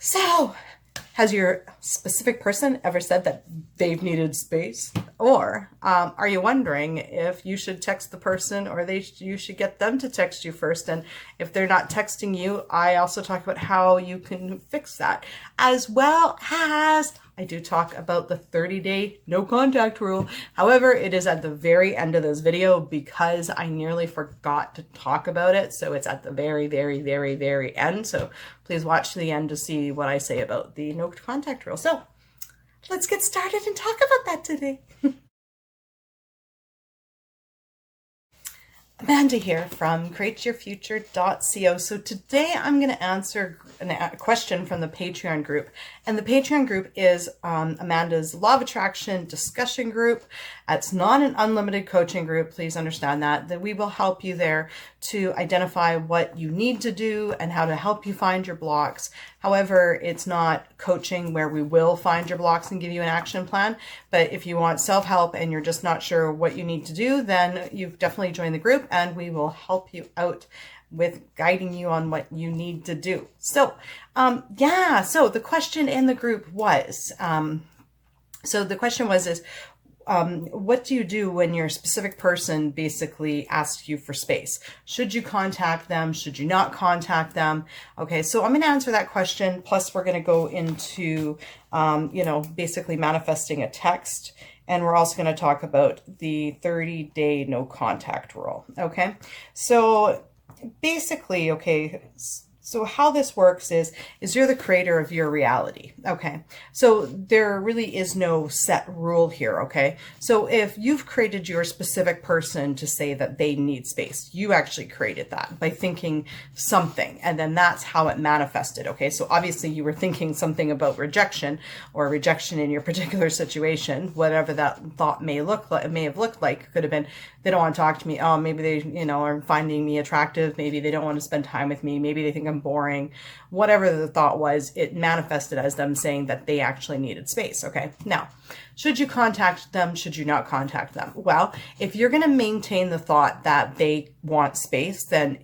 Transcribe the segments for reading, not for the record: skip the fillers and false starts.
So, has your specific person ever said that they've needed space? Or are you wondering if you should text the person or you should get them to text you first? And if they're not texting you, I also talk about how you can fix that. As well as I do talk about the 30-day no contact rule. However, it is at the very end of this video because I nearly forgot to talk about it. So it's at the very, very, very, very end. So please watch to the end to see what I say about the no contact rule. So let's get started and talk about that today. Amanda here from createyourfuture.co. So today I'm going to answer a question from the Patreon group. And the Patreon group is Amanda's Law of Attraction discussion group. It's not an unlimited coaching group. Please understand that we will help you there to identify what you need to do and how to help you find your blocks. However, it's not coaching where we will find your blocks and give you an action plan. But if you want self-help and you're just not sure what you need to do, then you've definitely joined the group and we will help you out with guiding you on what you need to do. So, so the question in the group was, what do you do when your specific person basically asks you for space? Should you contact them? Should you not contact them? Okay, so I'm going to answer that question. Plus, we're going to go into, basically manifesting a text. And we're also going to talk about the 30-day no contact rule. Okay, so basically, so how this works is you're the creator of your reality. Okay. So there really is no set rule here. Okay. So if you've created your specific person to say that they need space, you actually created that by thinking something. And then that's how it manifested. Okay. So obviously you were thinking something about rejection or rejection in your particular situation, whatever that thought may have looked like. It could have been, they don't want to talk to me. Oh, maybe they, are finding me attractive. Maybe they don't want to spend time with me. Maybe they think I'm boring. Whatever the thought was, it manifested as them saying that they actually needed space. Okay. Now, should you contact them? Should you not contact them? Well, if you're going to maintain the thought that they want space, then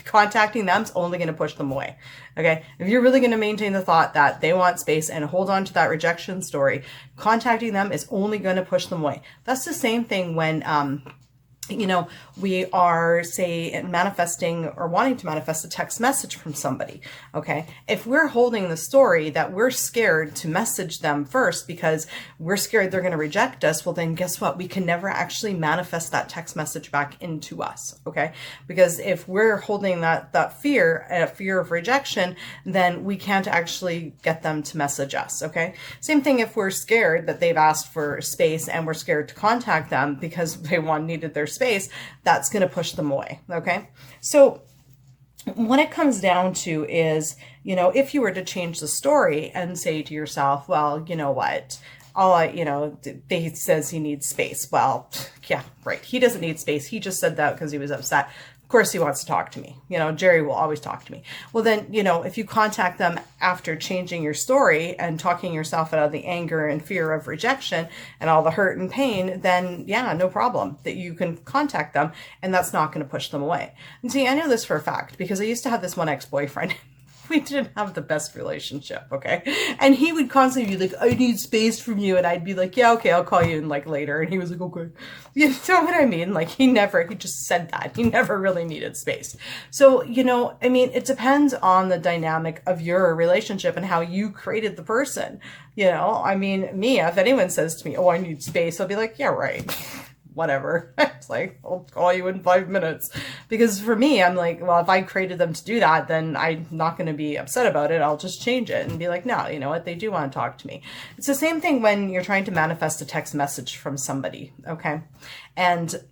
contacting them is only going to push them away. Okay. If you're really going to maintain the thought that they want space and hold on to that rejection story, contacting them is only going to push them away. That's the same thing when, we are, say, manifesting or wanting to manifest a text message from somebody. Okay. If we're holding the story that we're scared to message them first because we're scared they're going to reject us, well, then guess what? We can never actually manifest that text message back into us. Okay. Because if we're holding that fear, a fear of rejection, then we can't actually get them to message us. Okay. Same thing if we're scared that they've asked for space and we're scared to contact them because they needed their space, that's going to push them away. Okay. So what it comes down to is, if you were to change the story and say to yourself, well, you know what, he says he needs space. Well, yeah, right. He doesn't need space. He just said that because he was upset. Of course he wants to talk to me. Gerry will always talk to me. Well, then, if you contact them after changing your story and talking yourself out of the anger and fear of rejection and all the hurt and pain, then yeah, no problem that you can contact them and that's not going to push them away. And see, I know this for a fact because I used to have this one ex-boyfriend. We didn't have the best relationship, okay? And he would constantly be like, I need space from you. And I'd be like, yeah, okay, I'll call you in later. And he was like, okay. You know what I mean? He just said that. He never really needed space. So, it depends on the dynamic of your relationship and how you created the person. Me, if anyone says to me, oh, I need space, I'll be like, yeah, right. Whatever. It's like, I'll call you in 5 minutes. Because for me, I'm like, well, if I created them to do that, then I'm not going to be upset about it. I'll just change it and be like, no, you know what? They do want to talk to me. It's the same thing when you're trying to manifest a text message from somebody. Okay. And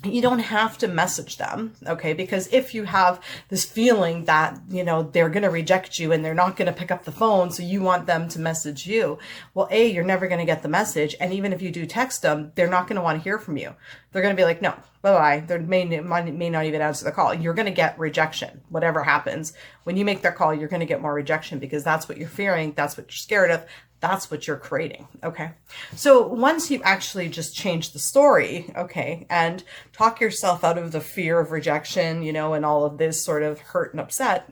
you don't have to message them, okay? Because if you have this feeling that, they're going to reject you and they're not going to pick up the phone, so you want them to message you, well, A, you're never going to get the message. And even if you do text them, they're not going to want to hear from you. They're going to be like, no, bye-bye. They may not even answer the call. You're going to get rejection. Whatever happens, when you make that call, you're going to get more rejection because that's what you're fearing. That's what you're scared of. That's what you're creating. Okay. So once you actually just change the story, okay, and talk yourself out of the fear of rejection, and all of this sort of hurt and upset,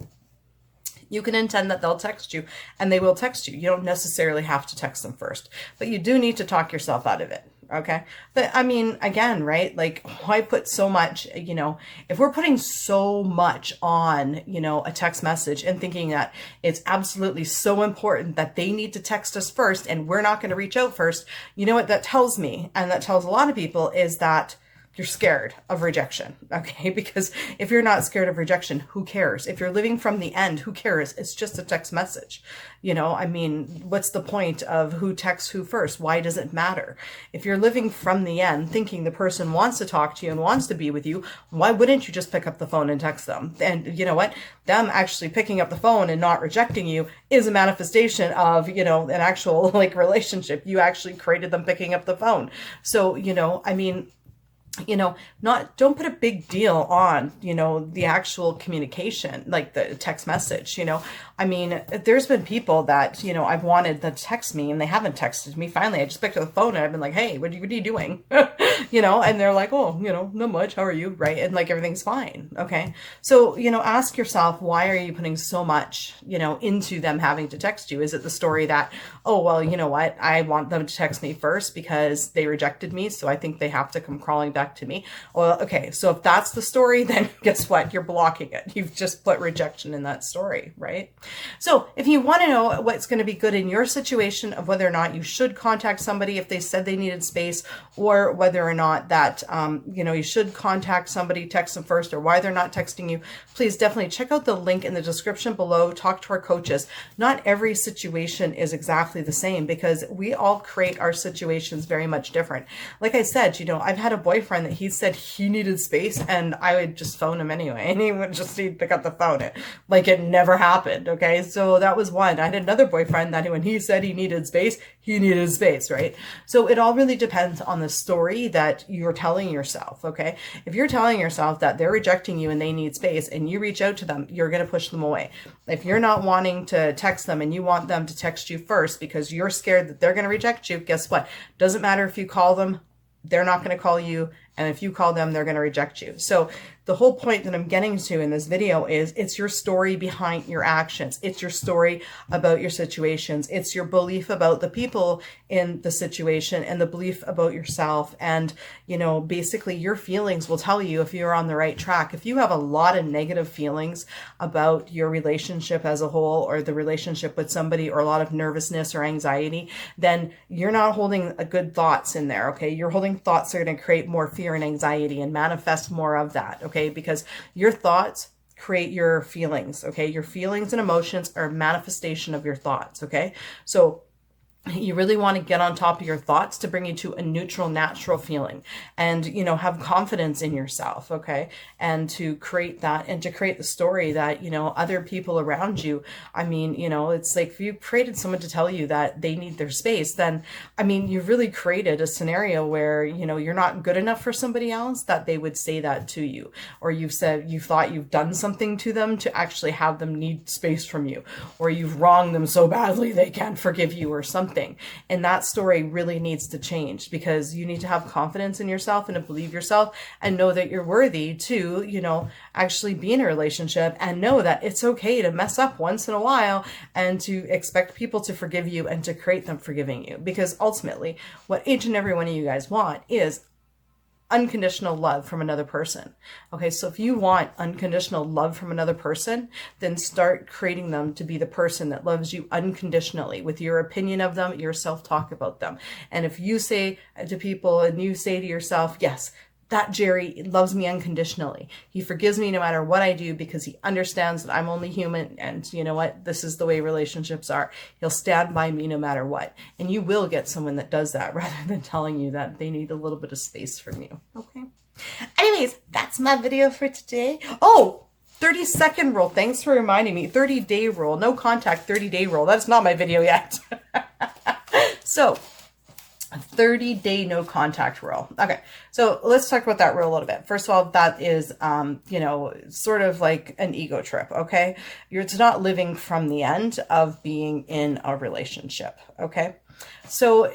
You can intend that they'll text you, and they will text you. You don't necessarily have to text them first, but you do need to talk yourself out of it. Okay. But I mean, again, right? Like, why put so much, if we're putting so much on, a text message and thinking that it's absolutely so important that they need to text us first and we're not going to reach out first, you know what that tells me, and that tells a lot of people, is that you're scared of rejection, okay? Because if you're not scared of rejection, who cares? If you're living from the end, who cares? It's just a text message. I mean, what's the point of who texts who first? Why does it matter? If you're living from the end, thinking the person wants to talk to you and wants to be with you, why wouldn't you just pick up the phone and text them? And you know what? Them actually picking up the phone and not rejecting you is a manifestation of, an actual relationship. You actually created them picking up the phone. So, I mean, don't put a big deal on, the actual communication, like the text message, I mean, there's been people that, I've wanted them to text me and they haven't texted me. Finally, I just picked up the phone and I've been like, hey, what are you doing? And they're like, oh, not much. How are you? Right. And like, everything's fine. Okay. So, ask yourself, why are you putting so much, into them having to text you? Is it the story that, oh, well, you know what? I want them to text me first because they rejected me. So I think they have to come crawling back to me. Well, okay. So if that's the story, then guess what? You're blocking it. You've just put rejection in that story, right? So if you want to know what's going to be good in your situation of whether or not you should contact somebody if they said they needed space, or whether or not that, you should contact somebody, text them first, or why they're not texting you, please definitely check out the link in the description below. Talk to our coaches. Not every situation is exactly the same because we all create our situations very much different. Like I said, I've had a boyfriend that he said he needed space and I would just phone him anyway and he would just pick up the phone. Like it never happened. Okay. So that was one. I had another boyfriend that when he said he needed space, right? So it all really depends on the story that you're telling yourself. Okay. If you're telling yourself that they're rejecting you and they need space and you reach out to them, you're going to push them away. If you're not wanting to text them and you want them to text you first because you're scared that they're going to reject you, guess what? Doesn't matter if you call them, they're not going to call you. And if you call them, they're going to reject you. So the whole point that I'm getting to in this video is it's your story behind your actions. It's your story about your situations. It's your belief about the people in the situation and the belief about yourself. And, basically your feelings will tell you if you're on the right track. If you have a lot of negative feelings about your relationship as a whole, or the relationship with somebody, or a lot of nervousness or anxiety, then you're not holding a good thoughts in there. Okay. You're holding thoughts that are going to create more fear and anxiety and manifest more of that. Okay. Because your thoughts create your feelings. Okay. Your feelings and emotions are a manifestation of your thoughts. Okay. So you really want to get on top of your thoughts to bring you to a neutral, natural feeling and, have confidence in yourself. Okay. And to create that and to create the story that, other people around you, I mean, it's like if you created someone to tell you that they need their space, then, I mean, you've really created a scenario where, you're not good enough for somebody else that they would say that to you, or you thought you've done something to them to actually have them need space from you, or you've wronged them so badly they can't forgive you or something. And that story really needs to change because you need to have confidence in yourself and to believe yourself and know that you're worthy to, actually be in a relationship and know that it's okay to mess up once in a while and to expect people to forgive you and to create them forgiving you. Because ultimately, what each and every one of you guys want is unconditional love from another person. Okay, so if you want unconditional love from another person, then start creating them to be the person that loves you unconditionally with your opinion of them, your self-talk about them. And if you say to people and you say to yourself, yes, that Gerry loves me unconditionally. He forgives me no matter what I do because he understands that I'm only human and you know what? This is the way relationships are. He'll stand by me no matter what. And you will get someone that does that rather than telling you that they need a little bit of space from you. Okay. Anyways, that's my video for today. Oh, 30-second rule. Thanks for reminding me. 30-day rule. No contact 30-day rule. That's not my video yet. So, a 30-day no contact rule. Okay, so let's talk about that rule a little bit. First of all, that is, sort of like an ego trip, okay? It's not living from the end of being in a relationship, okay? So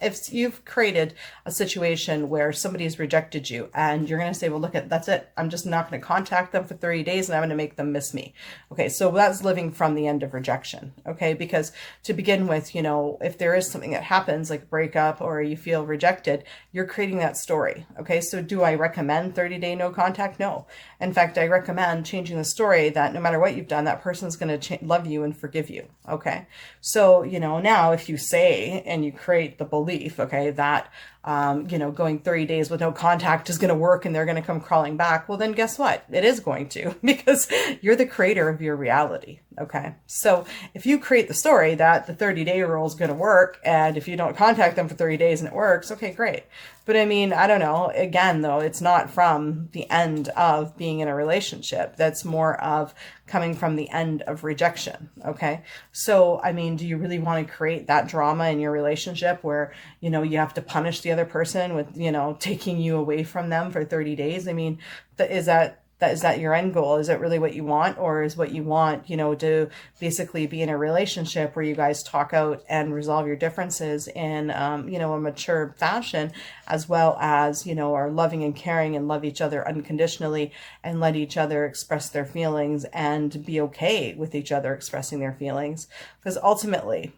if you've created a situation where somebody's rejected you and you're going to say, well, look, that's it. I'm just not going to contact them for 30 days and I'm going to make them miss me. Okay. So that's living from the end of rejection. Okay. Because to begin with, you know, if there is something that happens like a breakup or you feel rejected, you're creating that story. Okay. So do I recommend 30-day no contact? No. In fact, I recommend changing the story that no matter what you've done, that person's going to love you and forgive you. Okay. So, you know, now if you say and you create the belief, okay, that, you know, going 30 days with no contact is going to work and they're going to come crawling back. Well, then guess what? It is going to, because you're the creator of your reality. Okay. So if you create the story that the 30-day rule is going to work, and if you don't contact them for 30 days and it works, okay, great. But I mean, I don't know. Again, though, it's not from the end of being in a relationship. That's more of coming from the end of rejection. Okay. So, I mean, do you really want to create that drama in your relationship where, you know, you have to punish the other person with, you know, taking you away from them for 30 days? I mean, is that your end goal? Is it really what you want? Or is what you want, you know, to basically be in a relationship where you guys talk out and resolve your differences in, you know, a mature fashion, as well as, you know, are loving and caring and love each other unconditionally and let each other express their feelings and be okay with each other expressing their feelings? Because ultimately,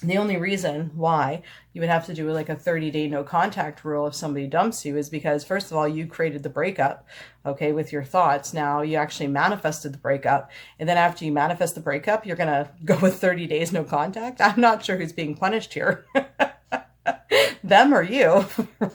the only reason why you would have to do like a 30-day no contact rule if somebody dumps you is because, first of all, you created the breakup, okay, with your thoughts. Now you actually manifested the breakup. And then after you manifest the breakup, you're going to go with 30 days no contact. I'm not sure who's being punished here. Them or you,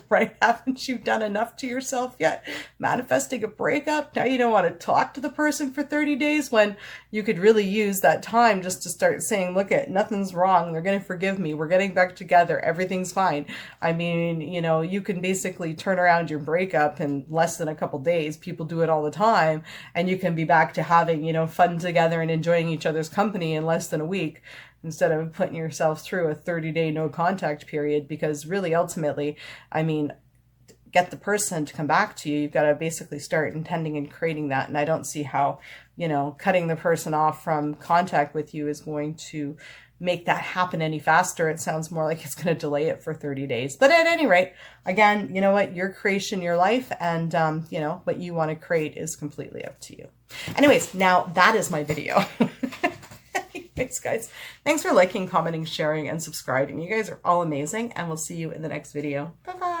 right? Haven't you done enough to yourself yet? Manifesting a breakup? Now you don't want to talk to the person for 30 days when you could really use that time just to start saying, look, nothing's wrong. They're going to forgive me. We're getting back together. Everything's fine. I mean, you know, you can basically turn around your breakup in less than a couple days. People do it all the time. And you can be back to having, you know, fun together and enjoying each other's company in less than a week, instead of putting yourself through a 30-day no contact period. Because really, ultimately, I mean, get the person to come back to you, you've got to basically start intending and creating that. And I don't see how, you know, cutting the person off from contact with you is going to make that happen any faster. It sounds more like it's going to delay it for 30 days. But at any rate, again, you know what, your creation, your life, and, you know, what you want to create is completely up to you. Anyways, now that is my video. Thanks, guys. Thanks for liking, commenting, sharing, and subscribing. You guys are all amazing, and we'll see you in the next video. Bye-bye.